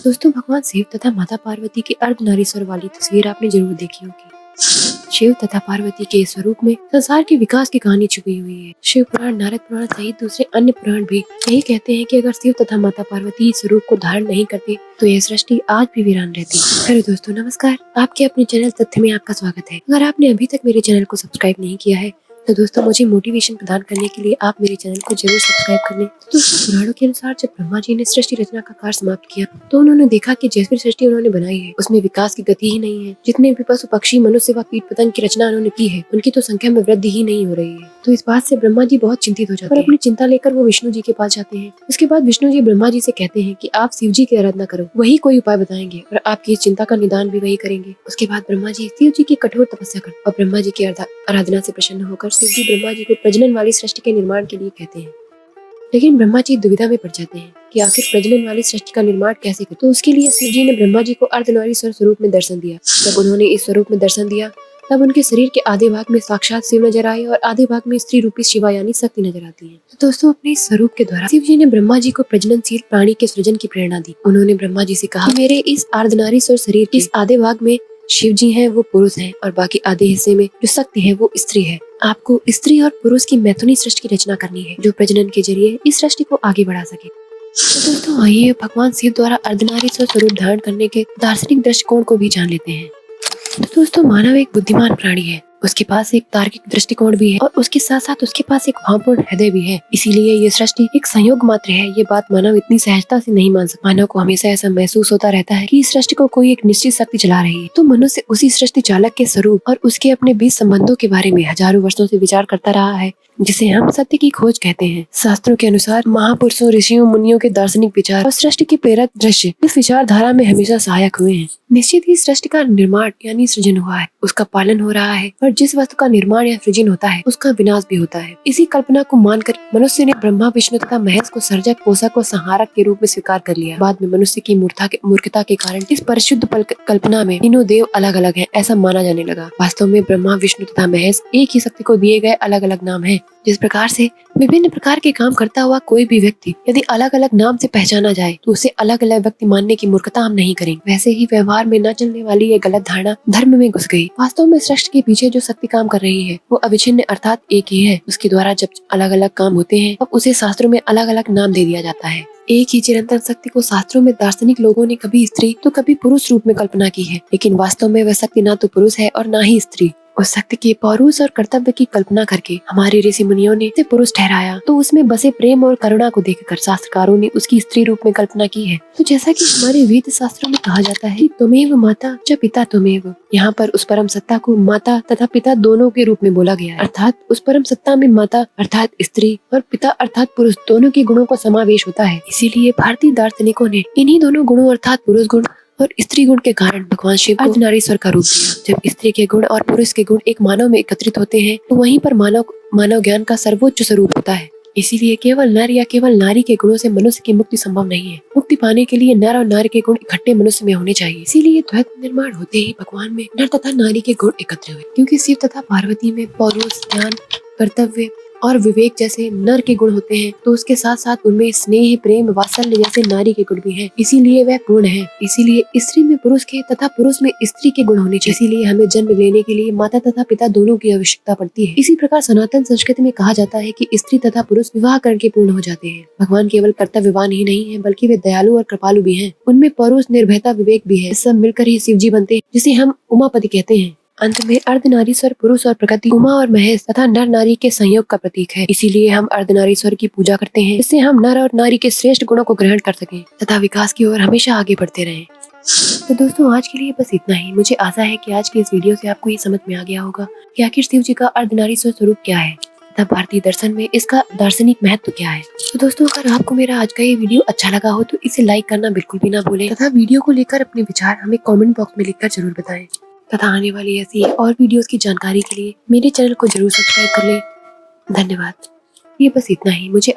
दोस्तों, भगवान शिव तथा माता पार्वती की अर्धनारीश्वर वाली तस्वीर आपने जरूर देखी होगी। शिव तथा पार्वती के इस स्वरूप में संसार के विकास की कहानी छुपी हुई है। शिव पुराण, नारद पुराण सहित दूसरे अन्य पुराण भी यही कहते हैं कि अगर शिव तथा माता पार्वती इस स्वरूप को धारण नहीं करते तो यह सृष्टि आज भी वीरान रहती। हेलो दोस्तों, नमस्कार। आपके अपने चैनल तथ्य में आपका स्वागत है। अगर आपने अभी तक मेरे चैनल को सब्सक्राइब नहीं किया है तो दोस्तों, मुझे मोटिवेशन प्रदान करने के लिए आप मेरे चैनल को जरूर सब्सक्राइब कर लें। तो दोस्तों, पुराणों के अनुसार जब ब्रह्मा जी ने सृष्टि रचना का कार्य समाप्त किया तो उन्होंने देखा कि जैसी सृष्टि उन्होंने बनाई है उसमें विकास की गति ही नहीं है। जितने भी पशु पक्षी मनुष्य व कीट पतंग की रचना उन्होंने की है उनकी तो संख्या में वृद्धि ही नहीं हो रही है। तो इस बात से ब्रह्मा जी बहुत चिंतित हो जाते हैं और अपनी चिंता लेकर वो विष्णु जी के पास जाते हैं। उसके बाद विष्णु जी ब्रह्मा जी से कहते हैं कि आप शिव जी की आराधना करो, वही कोई उपाय बताएंगे और आपकी इस चिंता का निदान भी वही करेंगे। उसके बाद ब्रह्मा जी शिव जी की कठोर तपस्या करते और ब्रह्मा जी की आराधना से प्रसन्न होकर शिव जी ब्रह्मा जी को प्रजनन वाली सृष्टि के निर्माण के लिए कहते हैं। लेकिन ब्रह्मा जी दुविधा में पड़ जाते हैं कि आखिर प्रजनन वाली सृष्टि का निर्माण कैसे करें। तो उसके लिए शिव जी ने ब्रह्मा जी को अर्धनारीश्वर स्वरूप में दर्शन दिया। जब उन्होंने इस स्वरूप में दर्शन दिया तब उनके शरीर के आधे भाग में साक्षात शिव नजर आए और आधे भाग में स्त्री रूपी शिवा यानी शक्ति नजर आती है। तो दोस्तों, अपने इस स्वरूप के द्वारा शिव जी ने ब्रह्मा जी को प्रजननशील प्राणी के सृजन की प्रेरणा दी। उन्होंने ब्रह्मा जी से कहा, मेरे इस अर्धनारीश्वर शरीर के इस आधे भाग में शिव जी हैं वो पुरुष हैं और बाकी आधे हिस्से में जो शक्ति है वो स्त्री है। आपको स्त्री और पुरुष की मैथुनी सृष्टि की रचना करनी है जो प्रजनन के जरिए इस सृष्टि को आगे बढ़ा सके। तो दोस्तों, आइए भगवान शिव द्वारा अर्धनारीश्वर स्वरूप धारण करने के दार्शनिक दृष्टिकोण को भी जान लेते हैं। तो दोस्तों, मानव एक बुद्धिमान प्राणी है, उसके पास एक तार्किक दृष्टिकोण भी है और उसके साथ साथ उसके पास एक भावपूर्ण हृदय भी है। इसीलिए ये सृष्टि एक संयोग मात्र है। ये बात मानव इतनी सहजता से नहीं मान सकता। मानव को हमेशा ऐसा महसूस होता रहता है कि इस सृष्टि को कोई एक निश्चित शक्ति चला रही है। तो मनुष्य उसी सृष्टि चालक के स्वरूप और उसके अपने बीच संबंधों के बारे में हजारों वर्षों से विचार करता रहा है, जिसे हम सत्य की खोज कहते हैं। शास्त्रों के अनुसार महापुरुषों, ऋषियों, मुनियों के दार्शनिक विचार और सृष्टि के प्रेरक दृश्य इस विचारधारा में हमेशा सहायक हुए हैं। निश्चित ही सृष्टि का निर्माण यानी सृजन हुआ है, उसका पालन हो रहा है और जिस वस्तु का निर्माण या सृजन होता है उसका विनाश भी होता है। इसी कल्पना को मानकर मनुष्य ने ब्रह्मा, विष्णु तथा महेश को सर्जक, पोषक और संहारक के रूप में स्वीकार कर लिया। बाद में मनुष्य की मूर्खता के कारण इस परिशुद्ध कल्पना में तीनों देव अलग अलग हैं ऐसा माना जाने लगा। वास्तव में ब्रह्मा, विष्णु तथा महेश एक ही शक्ति को दिए गए अलग अलग नाम है। जिस प्रकार से विभिन्न प्रकार के काम करता हुआ कोई भी व्यक्ति यदि अलग अलग नाम से पहचाना जाए तो उसे अलग अलग व्यक्ति मानने की मूर्खता हम नहीं करेंगे। वैसे ही व्यवहार में न चलने वाली ये गलत धारणा धर्म में घुस गई। वास्तव में सृष्टि के पीछे जो शक्ति काम कर रही है वो अविच्छिन्न अर्थात एक ही है। उसके द्वारा जब अलग अलग काम होते हैं तब उसे शास्त्रों में अलग अलग नाम दे दिया जाता है। एक ही चिरंतन शक्ति को शास्त्रों में दार्शनिक लोगों ने कभी स्त्री तो कभी पुरुष रूप में कल्पना की है, लेकिन वास्तव में वह शक्ति ना तो पुरुष है और ना ही स्त्री। उस शक्ति के पौरुष और कर्तव्य की कल्पना करके हमारे ऋषि मुनियों ने उसे पुरुष ठहराया, तो उसमें बसे प्रेम और करुणा को देखकर शास्त्रकारों ने उसकी स्त्री रूप में कल्पना की है। तो जैसा कि हमारे वेद शास्त्रों में कहा जाता है कि तुमेव माता च पिता तुमेव, यहाँ पर उस परम सत्ता को माता तथा पिता दोनों के रूप में बोला गया है। अर्थात उस परम सत्ता में माता अर्थात स्त्री और पिता अर्थात पुरुष दोनों के गुणों का समावेश होता है। इसीलिए भारतीय दार्शनिकों ने इन्हीं दोनों गुणों अर्थात पुरुष गुण और स्त्री गुण के कारण भगवान शिव को अर्धनारीश्वर का रूप दिया। जब स्त्री के गुण और पुरुष के गुण एक मानव में एकत्रित होते हैं तो वहीं पर मानव ज्ञान का सर्वोच्च स्वरूप होता है। इसीलिए केवल नर या केवल नारी के गुणों से मनुष्य की मुक्ति संभव नहीं है। मुक्ति पाने के लिए नर और नारी के गुण इकट्ठे मनुष्य में होने चाहिए। इसीलिए द्वैत निर्माण होते ही भगवान में नर तथा नारी के गुण एकत्र हुए, क्योंकि शिव तथा पार्वती में पौरुष, ज्ञान, कर्तव्य और विवेक जैसे नर के गुण होते हैं तो उसके साथ साथ उनमें स्नेह, प्रेम, वात्सल्य जैसे नारी के गुण भी हैं। इसीलिए वह पूर्ण है। इसीलिए स्त्री में पुरुष के तथा पुरुष में स्त्री के गुण होने चाहिए। इसीलिए हमें जन्म लेने के लिए माता तथा पिता दोनों की आवश्यकता पड़ती है। इसी प्रकार सनातन संस्कृति में कहा जाता है कि स्त्री तथा पुरुष विवाह करके पूर्ण हो जाते हैं। भगवान केवल कर्तव्यवान ही नहीं है बल्कि वे दयालु और कृपालु भी हैं। उनमें पौरुष, निर्भयता, विवेक भी है। सब मिलकर ही शिव जी बनते हैं, जिसे हम उमापति कहते हैं। अंत में अर्धनारीश्वर पुरुष और प्रकृति, उमा और महेश तथा नर नारी के संयोग का प्रतीक है। इसीलिए हम अर्धनारीश्वर की पूजा करते हैं, इससे हम नर और नारी के श्रेष्ठ गुणों को ग्रहण कर सकें तथा विकास की ओर हमेशा आगे बढ़ते रहें। तो दोस्तों, आज के लिए बस इतना ही। मुझे आशा है कि आज की इस वीडियो से आपको ये समझ में आ गया होगा कि आखिर शिव जी का अर्धनारीश्वर स्वरूप क्या है तथा भारतीय दर्शन में इसका दार्शनिक महत्व क्या है। तो दोस्तों, अगर आपको मेरा आज का ये वीडियो अच्छा लगा हो तो इसे लाइक करना बिल्कुल भी ना भूलें तथा वीडियो को लेकर अपने विचार हमें कमेंट बॉक्स में लिखकर जरूर बताएं तथा आने वाली ऐसी और वीडियोस की जानकारी के लिए मेरे चैनल को जरूर सब्सक्राइब कर लें। धन्यवाद। ये बस इतना ही। मुझे